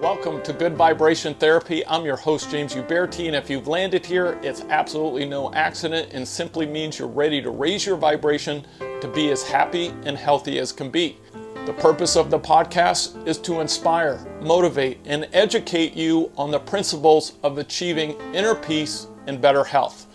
Welcome to Good Vibration Therapy. I'm your host, James Uberti, and if you've landed here, it's absolutely no accident and simply means you're ready to raise your vibration to be as happy and healthy as can be. The purpose of the podcast is to inspire, motivate, and educate you on the principles of achieving inner peace and better health.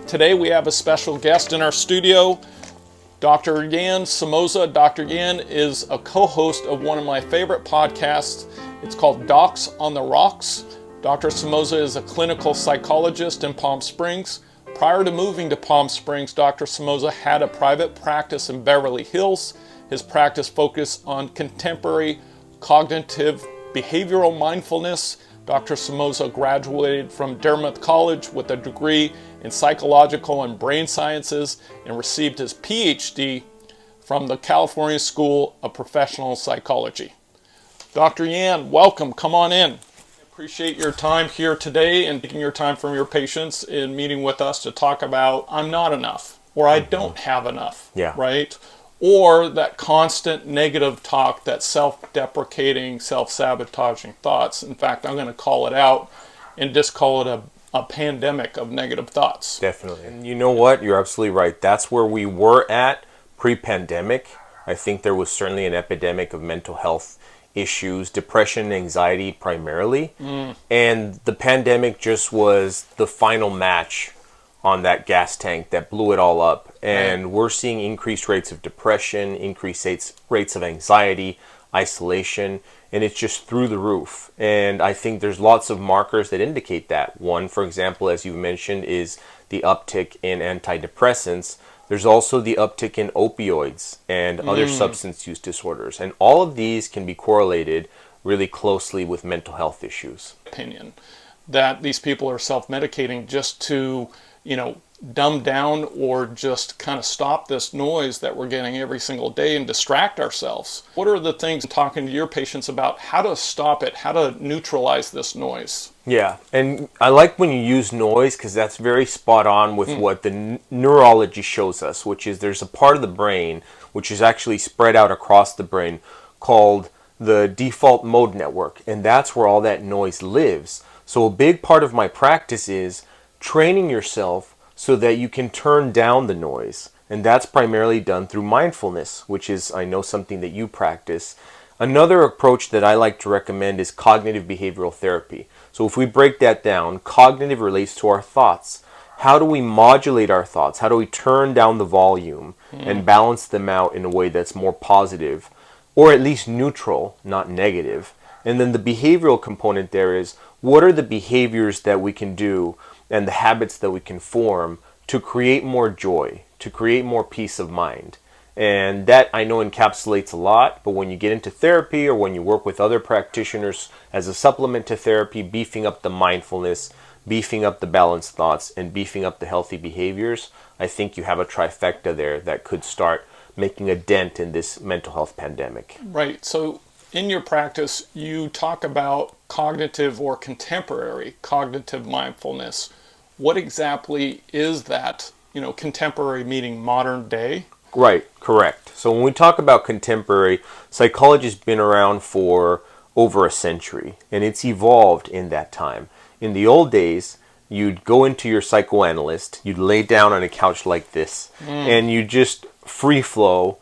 Today we have a special guest in our studio, Dr. Yan Somoza. Dr. Yan is a co-host of one of my favorite podcasts. It's called Docs on the Rocks. Dr. Somoza is a clinical psychologist in Palm Springs. Prior to moving to Palm Springs, Dr. Somoza had a private practice in Beverly Hills. His practice focused on contemporary cognitive behavioral mindfulness. Dr. Somoza graduated from Dartmouth College with a degree in psychological and brain sciences and received his PhD from the California School of Professional Psychology. Dr. Yan, welcome. Come on in. Appreciate your time here today and taking your time from your patients in meeting with us to talk about I'm not enough or I don't have enough, right? Or that constant negative talk, that self-deprecating, self-sabotaging thoughts. In fact, I'm going to call it out and just call it a pandemic of negative thoughts. Definitely. And you know what? You're absolutely right. That's where we were at pre-pandemic. I think there was certainly an epidemic of mental health issues, depression, anxiety primarily. And the pandemic just was the final match on that gas tank that blew it all up. And we're seeing increased rates of depression, increased rates of anxiety, isolation, and it's just through the roof. And I think there's lots of markers that indicate that. One, for example, as you mentioned, is the uptick in antidepressants. There's also the uptick in opioids and other substance use disorders. And all of these can be correlated really closely with mental health issues. Opinion that these people are self-medicating just to, dumb down or just kind of stop this noise that we're getting every single day and distract ourselves. What are the things talking to your patients about how to stop it, how to neutralize this noise? Yeah, and I like when you use noise because that's very spot on with what the neurology shows us, which is there's a part of the brain which is actually spread out across the brain called the default mode network, and that's where all that noise lives. So a big part of my practice is training yourself so that you can turn down the noise. And that's primarily done through mindfulness, which is, I know, something that you practice. Another approach that I like to recommend is cognitive behavioral therapy. So if we break that down, cognitive relates to our thoughts. How do we modulate our thoughts? How do we turn down the volume and balance them out in a way that's more positive, or at least neutral, not negative? And then the behavioral component there is, what are the behaviors that we can do and the habits that we can form to create more joy, to create more peace of mind? And that I know encapsulates a lot, but when you get into therapy or when you work with other practitioners as a supplement to therapy, beefing up the mindfulness, beefing up the balanced thoughts, and beefing up the healthy behaviors, I think you have a trifecta there that could start making a dent in this mental health pandemic. Right. So in your practice, you talk about cognitive or contemporary cognitive mindfulness. What exactly is that? Contemporary meaning modern day? Right, correct. So when we talk about contemporary, psychology has been around for over a century, and it's evolved in that time. In the old days, you'd go into your psychoanalyst, you'd lay down on a couch like this, and you just free flow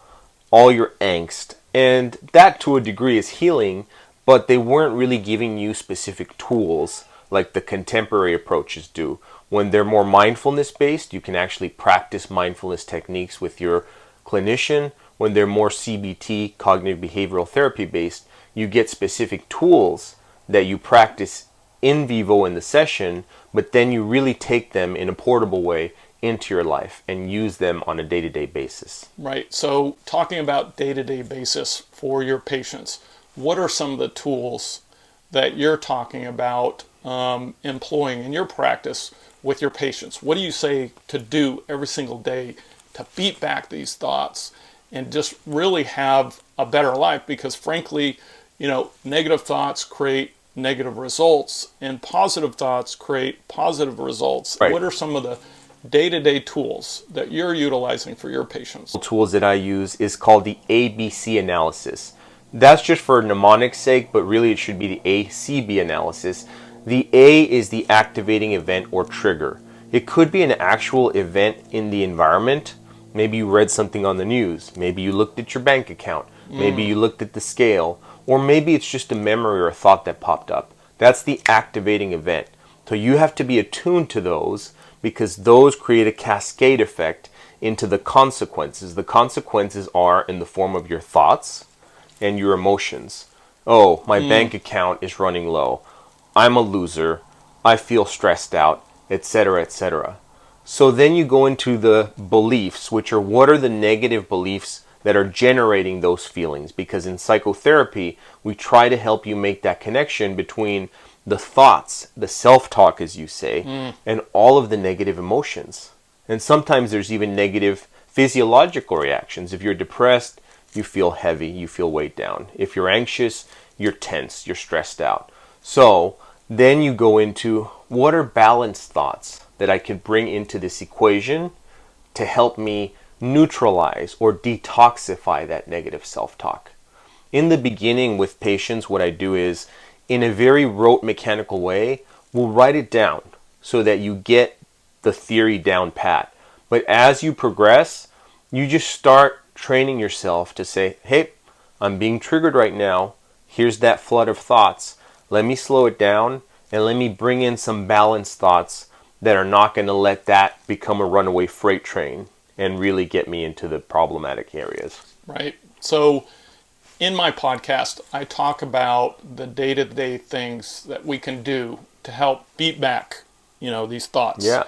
all your angst. And that, to a degree, is healing, but they weren't really giving you specific tools like the contemporary approaches do. When they're more mindfulness-based, you can actually practice mindfulness techniques with your clinician. When they're more CBT, cognitive behavioral therapy-based, you get specific tools that you practice in vivo in the session, but then you really take them in a portable way into your life and use them on a day-to-day basis. Right. So talking about day-to-day basis for your patients, what are some of the tools that you're talking about employing in your practice with your patients? What do you say to do every single day to beat back these thoughts and just really have a better life? Because frankly, negative thoughts create negative results and positive thoughts create positive results. Right. What are some of the day-to-day tools that you're utilizing for your patients? The tools that I use is called the ABC analysis. that's just for mnemonic sake, but really it should be the ACB analysis. The A is the activating event or trigger. It could be an actual event in the environment. Maybe you read something on the news. Maybe you looked at your bank account. Maybe you looked at the scale. Or maybe it's just a memory or a thought that popped up. That's the activating event. So you have to be attuned to those, because those create a cascade effect into the consequences. The consequences are in the form of your thoughts and your emotions. Oh, my bank account is running low. I'm a loser. I feel stressed out, etc., etc. So then you go into the beliefs, which are what are the negative beliefs that are generating those feelings. Because in psychotherapy, we try to help you make that connection between the thoughts, the self-talk, as you say, and all of the negative emotions. And sometimes there's even negative physiological reactions. If you're depressed, you feel heavy, you feel weighed down. If you're anxious, you're tense, you're stressed out. So then you go into what are balanced thoughts that I could bring into this equation to help me neutralize or detoxify that negative self-talk. In the beginning with patients, what I do is, in a very rote mechanical way, we'll write it down so that you get the theory down pat. But as you progress, you just start training yourself to say, hey, I'm being triggered right now. Here's that flood of thoughts. Let me slow it down and let me bring in some balanced thoughts that are not going to let that become a runaway freight train and really get me into the problematic areas. Right. So in my podcast, I talk about the day-to-day things that we can do to help beat back, these thoughts. Yeah.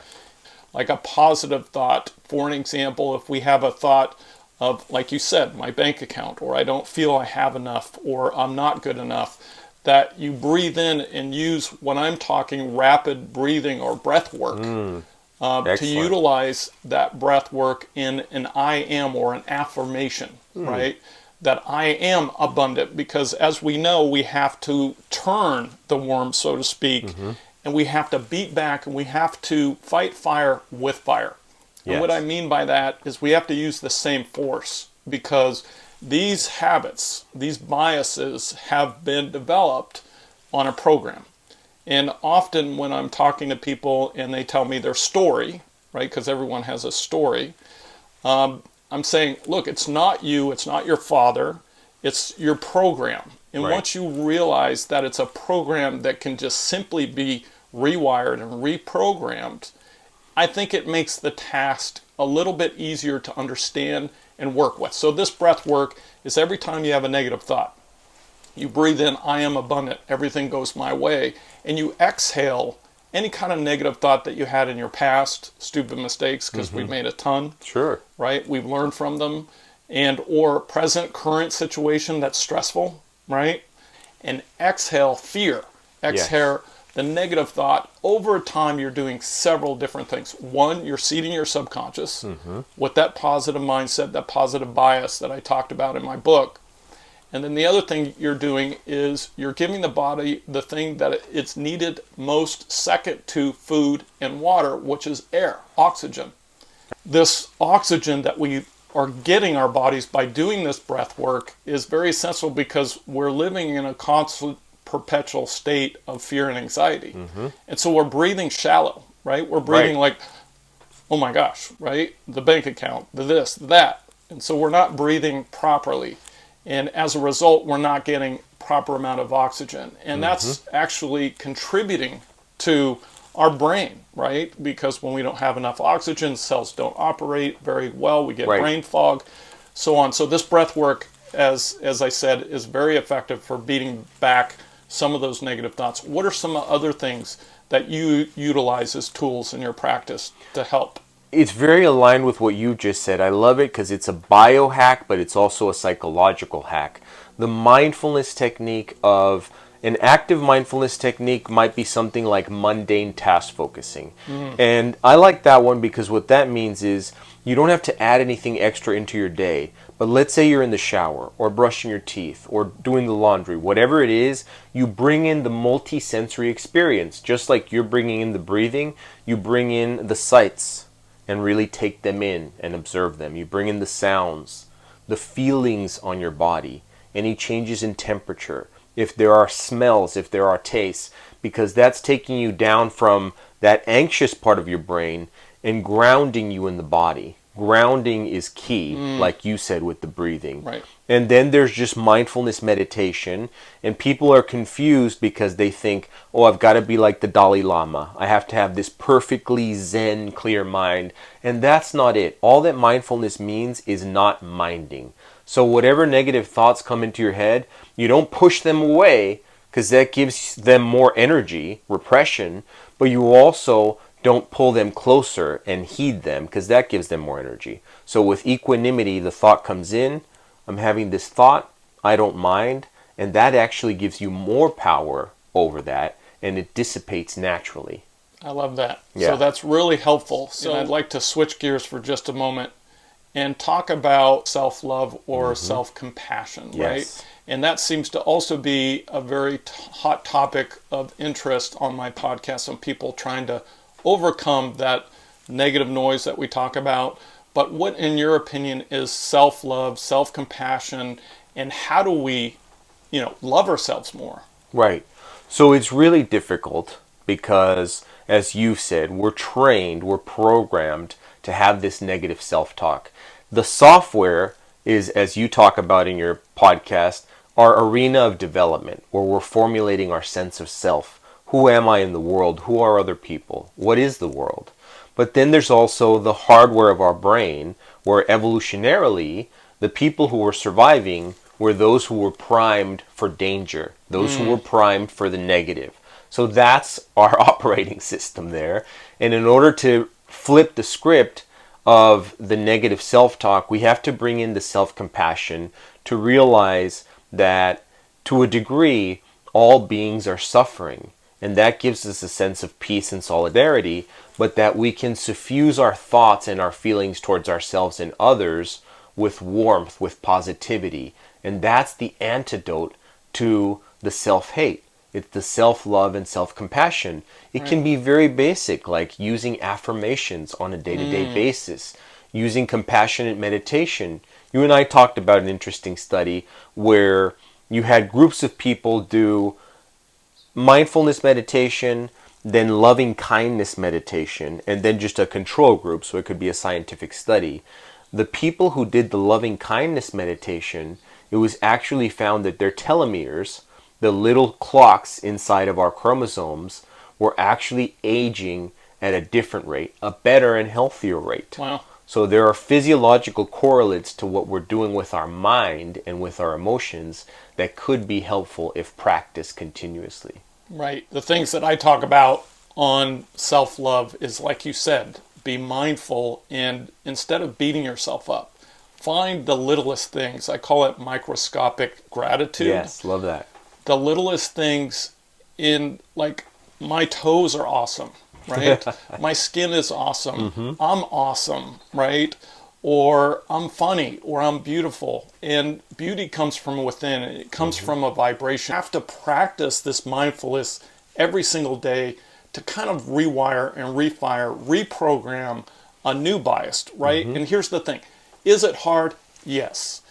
Like a positive thought. For an example, if we have a thought of, like you said, my bank account, or I don't feel I have enough, or I'm not good enough, that you breathe in and use, when I'm talking, rapid breathing or breath work, to utilize that breath work in an I am or an affirmation, right? That I am abundant, because as we know, we have to turn the worm, so to speak, and we have to beat back, and we have to fight fire with fire. And what I mean by that is we have to use the same force, because these habits, these biases have been developed on a program. And often when I'm talking to people and they tell me their story, right, because everyone has a story, I'm saying, look, it's not you, it's not your father, it's your program. And once you realize that it's a program that can just simply be rewired and reprogrammed, I think it makes the task a little bit easier to understand and work with. So this breath work is every time you have a negative thought, you breathe in, I am abundant, everything goes my way, and you exhale any kind of negative thought that you had in your past, stupid mistakes, because we've made a ton. Sure. Right? We've learned from them. And or present current situation that's stressful, right? And exhale fear. Exhale the negative thought. Over time, you're doing several different things. One, you're seeding your subconscious with that positive mindset, that positive bias that I talked about in my book. And then the other thing you're doing is you're giving the body the thing that it's needed most, second to food and water, which is air, oxygen. This oxygen that we are getting our bodies by doing this breath work is very essential, because we're living in a constant, perpetual state of fear and anxiety. And so we're breathing shallow, right? We're breathing like, oh my gosh, right? The bank account, the this, that. And so we're not breathing properly. And as a result, we're not getting proper amount of oxygen. And that's actually contributing to our brain, right? Because when we don't have enough oxygen, cells don't operate very well. We get brain fog, so on. So this breath work, as I said, is very effective for beating back some of those negative thoughts. What are some other things that you utilize as tools in your practice to help? It's very aligned with what you just said. I love it because it's a biohack, but it's also a psychological hack. The mindfulness technique of an active mindfulness technique might be something like mundane task focusing. And I like that one because what that means is you don't have to add anything extra into your day. But let's say you're in the shower or brushing your teeth or doing the laundry, whatever it is, you bring in the multi-sensory experience. Just like you're bringing in the breathing, you bring in the sights and really take them in and observe them. You bring in the sounds, the feelings on your body. any changes in temperature, if there are smells, if there are tastes, because that's taking you down from that anxious part of your brain and grounding you in the body. Grounding is key, like you said with the breathing. Right. And then there's just mindfulness meditation, and people are confused because they think, oh, I've got to be like the Dalai Lama. I have to have this perfectly zen, clear mind. And that's not it. All that mindfulness means is not minding. So whatever negative thoughts come into your head, you don't push them away because that gives them more energy, repression, but you also don't pull them closer and heed them because that gives them more energy. So with equanimity, the thought comes in, I'm having this thought, I don't mind, and that actually gives you more power over that, and it dissipates naturally. I love that. Yeah. So that's really helpful. So I'd like to switch gears for just a moment and talk about self-love or self-compassion, Yes. right? And that seems to also be a very hot topic of interest on my podcast, on people trying to overcome that negative noise that we talk about. But what, in your opinion, is self-love, self-compassion, and how do we, love ourselves more? Right. So it's really difficult because, as you've said, we're trained, we're programmed to have this negative self-talk. The software is, as you talk about in your podcast, our arena of development where we're formulating our sense of self. Who am I in the world? Who are other people? What is the world? But then there's also the hardware of our brain where evolutionarily the people who were surviving were those who were primed for danger, those who were primed for the negative. So that's our operating system there. And in order to flip the script of the negative self-talk, we have to bring in the self-compassion to realize that to a degree, all beings are suffering. And that gives us a sense of peace and solidarity, but that we can suffuse our thoughts and our feelings towards ourselves and others with warmth, with positivity. And that's the antidote to the self-hate. It's the self-love and self-compassion. It can be very basic, like using affirmations on a day-to-day basis, using compassionate meditation. You and I talked about an interesting study where you had groups of people do mindfulness meditation, then loving kindness meditation, and then just a control group, so it could be a scientific study. The people who did the loving kindness meditation, it was actually found that their telomeres, the little clocks inside of our chromosomes, were actually aging at a different rate, a better and healthier rate. Wow. So there are physiological correlates to what we're doing with our mind and with our emotions that could be helpful if practiced continuously. Right. The things that I talk about on self-love is, like you said, be mindful, and instead of beating yourself up, find the littlest things. I call it microscopic gratitude. Yes, love that. The littlest things in, like, my toes are awesome, right? My skin is awesome. I'm awesome, right? Or I'm funny, or I'm beautiful. And beauty comes from within. It comes from a vibration. You have to practice this mindfulness every single day to kind of rewire and refire, reprogram a new bias, right? And here's the thing. Is it hard? Yes.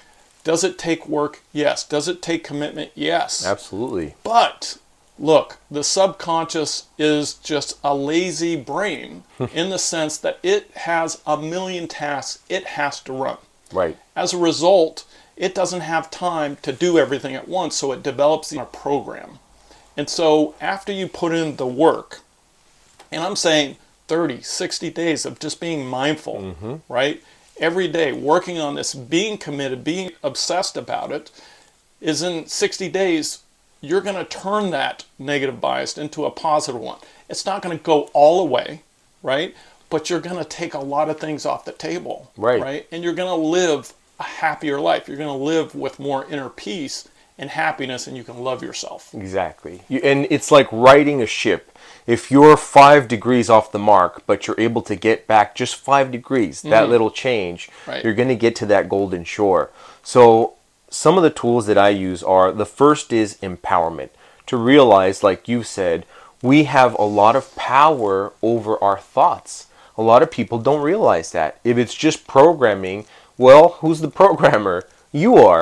Does it take work? Yes. Does it take commitment? Yes. Absolutely. But look, the subconscious is just a lazy brain in the sense that it has a million tasks it has to run. Right. As a result, it doesn't have time to do everything at once, so it develops a program. And so after you put in the work, and I'm saying 30, 60 days of just being mindful, right? Every day, working on this, being committed, being obsessed about it, is in 60 days, you're going to turn that negative bias into a positive one. It's not going to go all away, right? But you're going to take a lot of things off the table, right? And you're going to live a happier life. You're going to live with more inner peace and happiness, and you can love yourself. Exactly. And it's like riding a ship. If you're 5 degrees off the mark, but you're able to get back just 5 degrees, that little change, you're going to get to that golden shore. So some of the tools that I use are, the first is empowerment. To realize, like you said, we have a lot of power over our thoughts. A lot of people don't realize that. If it's just programming, well, who's the programmer? You are.